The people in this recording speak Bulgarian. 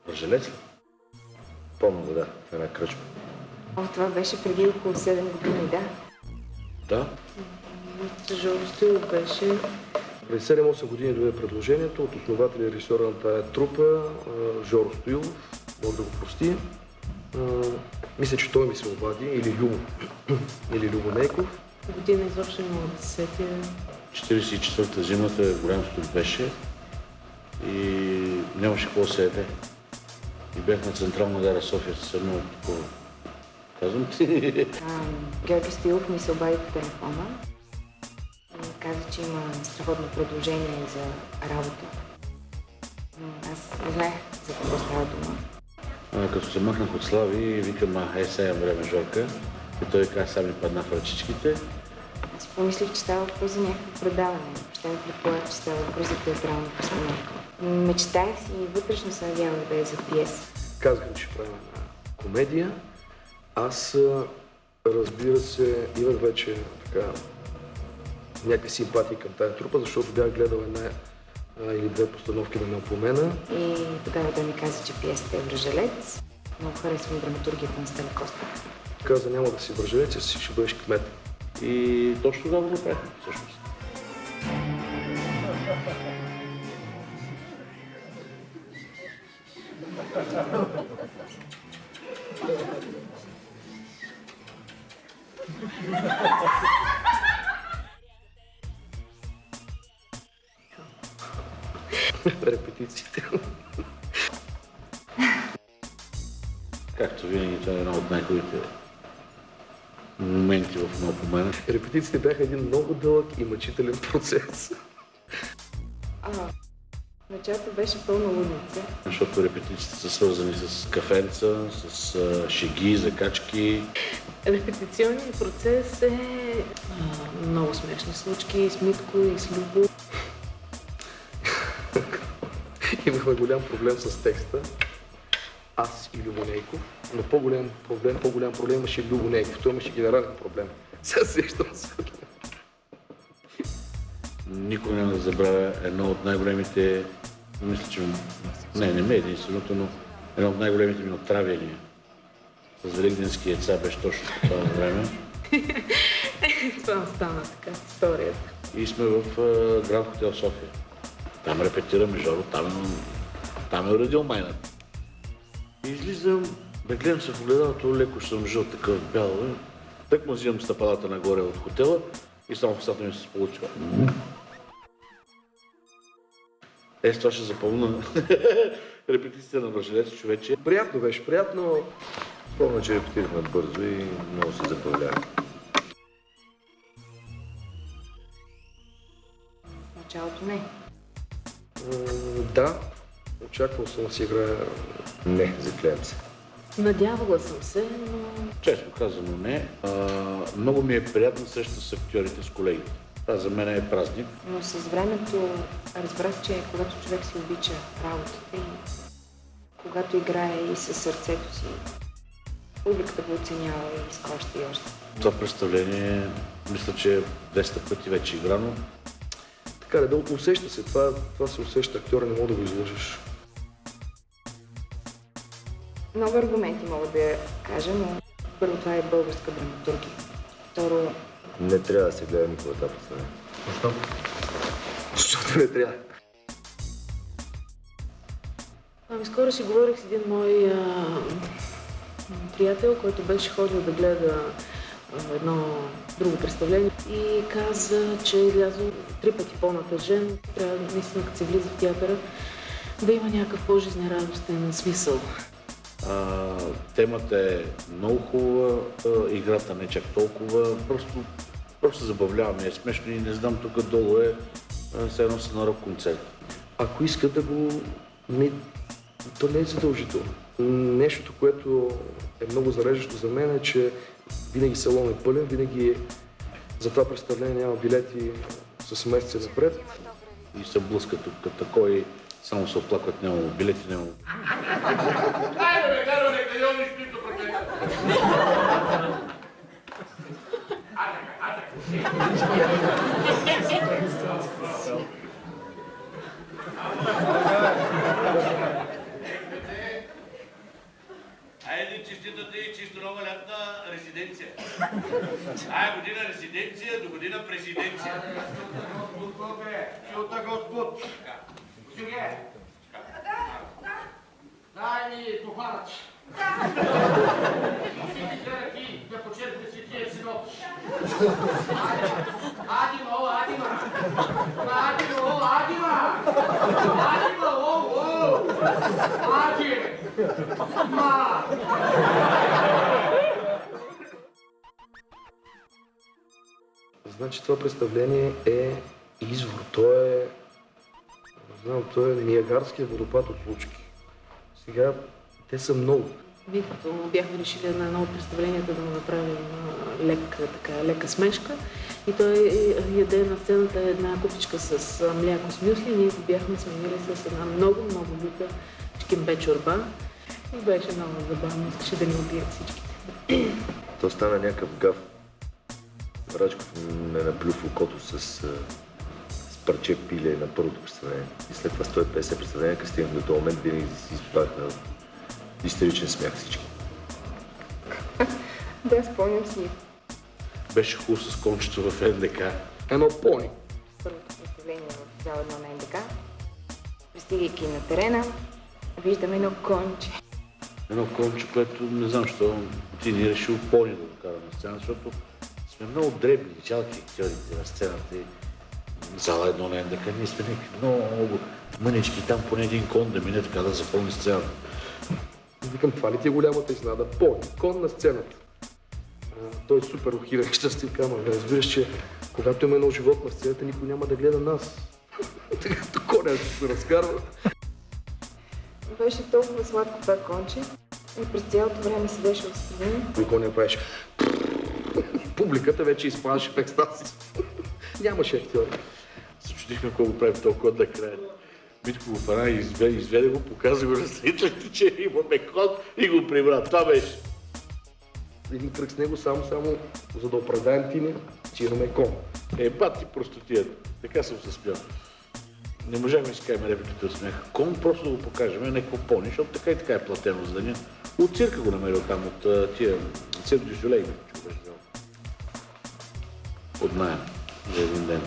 Ръжелец ли? Помня го, да, в една кръчма. Това беше преди около 7 години, да. Да? Жоро Стоилов беше. Преди 7-8 години дойде предложението от основателя и режисьора на тая трупа, Жоро Стоилов, Бог да го прости. Мисля, че той ми се обади, или Любо Нейков. Година извършено от 10-я. 44-та зимата голям студ беше и нямаше какво се яде. И бях на Централна гара София с едно такова. Казвам ти. Георги Стоилов ми се обади по телефона и каза, че има страхотно предложение за работа. Но аз не знаех за какво става дума. Като се махнах от Слави, викам, сега имам време, Жорка. И той каза, сам ми падна в ръчичките. Аз помислих, че става въпрос за някакво предаване. Ще ми предполага, че става въпрос за театрална постановка. Мечтаях си и вътрешно се надявах да е за пиеса. Казах, че правим една комедия. Аз, разбира се, имах вече така някакви симпатии към тая трупа, защото бях гледал една или две постановки на Мелпомена. И тогава той ми каза, че пиесата е Връжелец. Много харесвам драматургията на Стан Костов. Каза, няма да си връжелец, си ще бъдеш кмет. И точно тогава го направихме, всъщност. Репетициите. Както винаги, това е една от най-хубавите моменти в Мелпомена. Репетициите бяха един много дълъг и мъчителен процес. Началото беше пълна лудница. Защото репетициите са свързани с кафенца, с шеги, закачки. Репетиционният процес е много смешни случки с Митко и с Любо. Имахме голям проблем с текста. Аз и Любо Нейков. Но по-голям проблем имаше Любо Нейков. Той имаше генерален проблем. Сега сещам се. Никой няма да забравя едно от най-големите, мисля, че не ме е единственото, но едно от най-големите ми отравяния. С великденски яйца беше точно по това време. Това стана така, историята. И сме в Гранд Хотел София. Там репетираме, Жоро, там е уредил майната. И излизам, да гледам се в огледалото, леко съм жил такъв бял. Так му взимам стъпалата нагоре от хотела и само в устата ми се сполучва. С това ще запълна репетицията на Връжелец, човече. Приятно беше, приятно. Помня, че репетирахме бързо и много се забавлявах. В началото не. Да, очаквал съм да си играя. Не, заклевам се. Надявала съм се, но... Честно казано не. Много ми е приятна среща с актьорите, с колегите. Това за мен е празник. Но с времето разбрах, че когато човек си обича работата и когато играе и със сърцето си, публиката го оценява и иска още и още. Това представление, мисля, че 200 пъти вече играно. Така да усеща се. Това се усеща. Актьора не мога да го излъжеш. Много аргументи мога да кажа, но първо това е българска драматургия. Второ, Не трябва да се гледа никога това представление. Защо? Защото не трябва. Скоро си говорих с един мой приятел, който беше ходил да гледа едно друго представление и каза, че е излязъл 3 пъти по-натъжен. Трябва наистина, като се влиза в театъра, да има някакъв по-жизнерадостен смисъл. Темата е много хубава, играта не чак толкова, просто се забавляваме, е смешно и не знам, тук долу е все едно са на рок-концерт. Ако иска да го... То не е задължително. Нещото, което е много зареждащо за мен е, че винаги салон е пълен, винаги за това представление няма билети с месеци напред. И се блъска тук като кой, само се оплакват, няма билети, няма. Хайде бе, каро, нека йони спито Айде честитата и чисто нова лятна резиденция. Тая година резиденция, до година президенция. Господ, силта Господ. Сергей! Дай ми туханът. Всички ръки да почерпите светия синод. Адима, Адима! Адима, Адима! Адима, Адима! Значи това представление е извор. То е, не знам, то е Ниагарския водопад от случки. Сега те са много. Ние като бяхме решили на едно от представленията да му направим лека смешка и той яде на сцената една купичка с мляко с мюсли. Ние го бяхме сменили с една много люта шкембе чорба и беше много забавно. Искаше да ни убият всичките. То стана някакъв гаф. Рачков ме наплю в окото с парче пиле на първото представление. И след това 150 представления, като стигнах до този момент, винаги си изпадах на истеричен смях всички. Да, спомням си. Беше хубаво с кончето в НДК. Едно пони. Първото представление в зала 1 на НДК. Пристигайки на терена, виждаме едно конче. Едно конче, което не знам, защо ти ни решил пони да го кара на сцена, защото сме много дребни, жалки актьорите на сцената и зала 1 на НДК. Ние сме много мънички, там поне един кон да мине така да запълни сцената. Викам, това ли ти е голямата изненада? Пони, кон на сцената. Той е супер ухиран, щастив, ама разбираш, че когато има едно живот на сцената, никой няма да гледа нас. Като коня ще се разкарва. Беше толкова сладко това конче и през цялото време седеше отстрани. И коня правеше. Публиката вече изпадаше в екстаз. Нямаше актьори. Се чудихме какво го правим толкова накрая. Митко го фана и изведе го, показа го на зрителите, че имаме код и го прибра. Това беше. Един кръг с него само за да оправдаем Тиня, че имаме кон. Бати простотията. Така съм се спял. Не можем да изкажем репликите от смеха. Кон просто да го покажем, някакво пони, защото така и така е платено за деня. От цирка го намерил там, от тия Цирк дю Солей, че го беше взел. От наем за един ден.